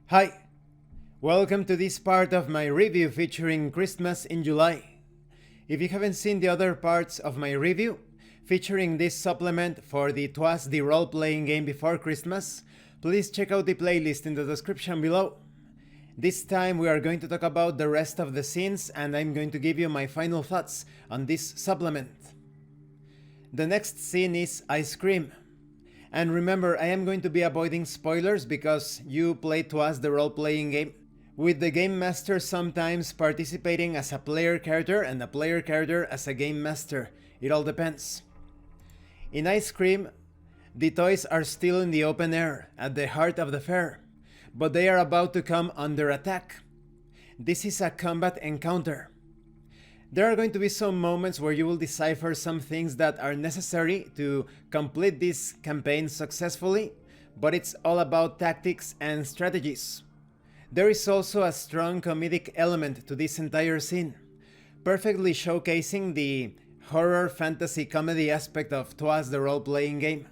Hi, welcome to this part of my review featuring Christmas in July. If you haven't seen the other parts of my review featuring this supplement for the Twas the role-playing game before Christmas, please check out the playlist in the description below. This time we are going to talk about the rest of the scenes and I'm going to give you my final thoughts on this supplement. The next scene is Ice Cream. And remember, I am going to be avoiding spoilers because you play Twas the role-playing game, with the game master sometimes participating as a player character and a player character as a game master. It all depends. In Ice Cream, the toys are still in the open air, at the heart of the fair, but they are about to come under attack. This is a combat encounter. There are going to be some moments where you will decipher some things that are necessary to complete this campaign successfully, but it's all about tactics and strategies. There is also a strong comedic element to this entire scene, perfectly showcasing the horror fantasy comedy aspect of Twas the role-playing game.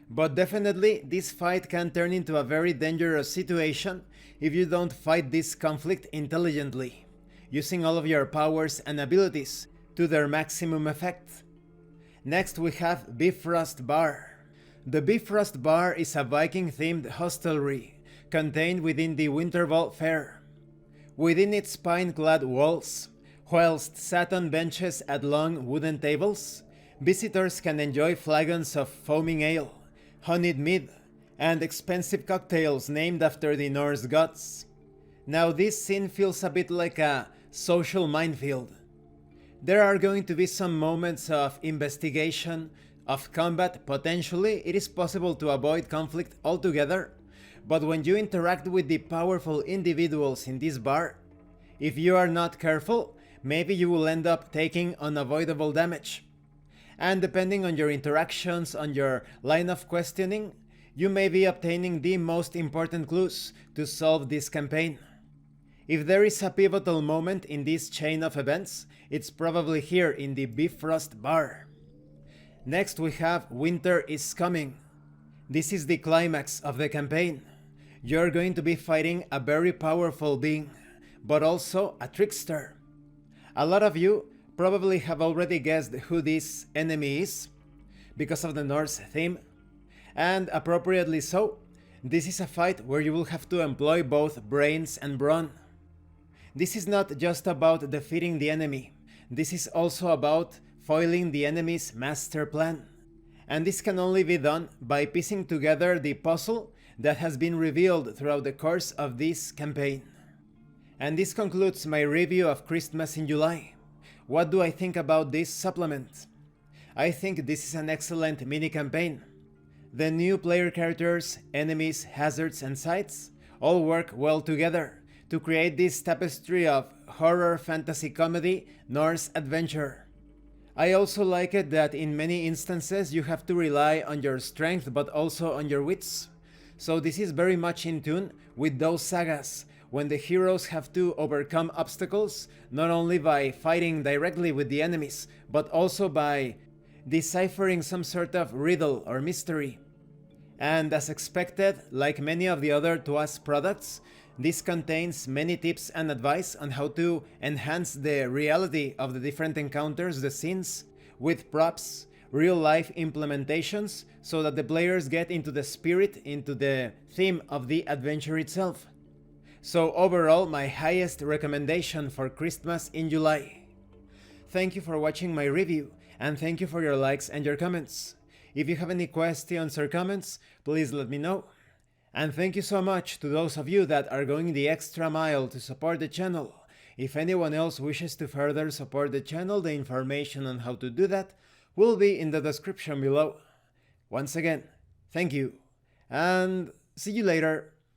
But definitely, this fight can turn into a very dangerous situation if you don't fight this conflict intelligently, using all of your powers and abilities to their maximum effect. Next we have Bifrost Bar. The Bifrost Bar is a Viking-themed hostelry contained within the Winterval Fair. Within its pine-clad walls, whilst sat on benches at long wooden tables, visitors can enjoy flagons of foaming ale, honeyed mead, and expensive cocktails named after the Norse gods. Now this scene feels a bit like a social minefield. There are going to be some moments of investigation, of combat. Potentially it is possible to avoid conflict altogether, but when you interact with the powerful individuals in this bar, if you are not careful, maybe you will end up taking unavoidable damage. And depending on your interactions, on your line of questioning, you may be obtaining the most important clues to solve this campaign. If there is a pivotal moment in this chain of events, it's probably here in the Bifrost Bar. Next we have Winter is Coming. This is the climax of the campaign. You're going to be fighting a very powerful being, but also a trickster. A lot of you probably have already guessed who this enemy is, because of the Norse theme, and appropriately so. This is a fight where you will have to employ both brains and brawn. This is not just about defeating the enemy, this is also about foiling the enemy's master plan. And this can only be done by piecing together the puzzle that has been revealed throughout the course of this campaign. And this concludes my review of Christmas in July. What do I think about this supplement? I think this is an excellent mini-campaign. The new player characters, enemies, hazards and sights all work well together to create this tapestry of horror fantasy comedy Norse adventure. I also like it that in many instances you have to rely on your strength but also on your wits. So this is very much in tune with those sagas when the heroes have to overcome obstacles not only by fighting directly with the enemies but also by deciphering some sort of riddle or mystery. And as expected, like many of the other Twas products, this contains many tips and advice on how to enhance the reality of the different encounters, the scenes, with props, real-life implementations, so that the players get into the spirit, into the theme of the adventure itself. So overall, my highest recommendation for Christmas in July. Thank you for watching my review, and thank you for your likes and your comments. If you have any questions or comments, please let me know. And thank you so much to those of you that are going the extra mile to support the channel. If anyone else wishes to further support the channel, the information on how to do that will be in the description below. Once again, thank you, and see you later.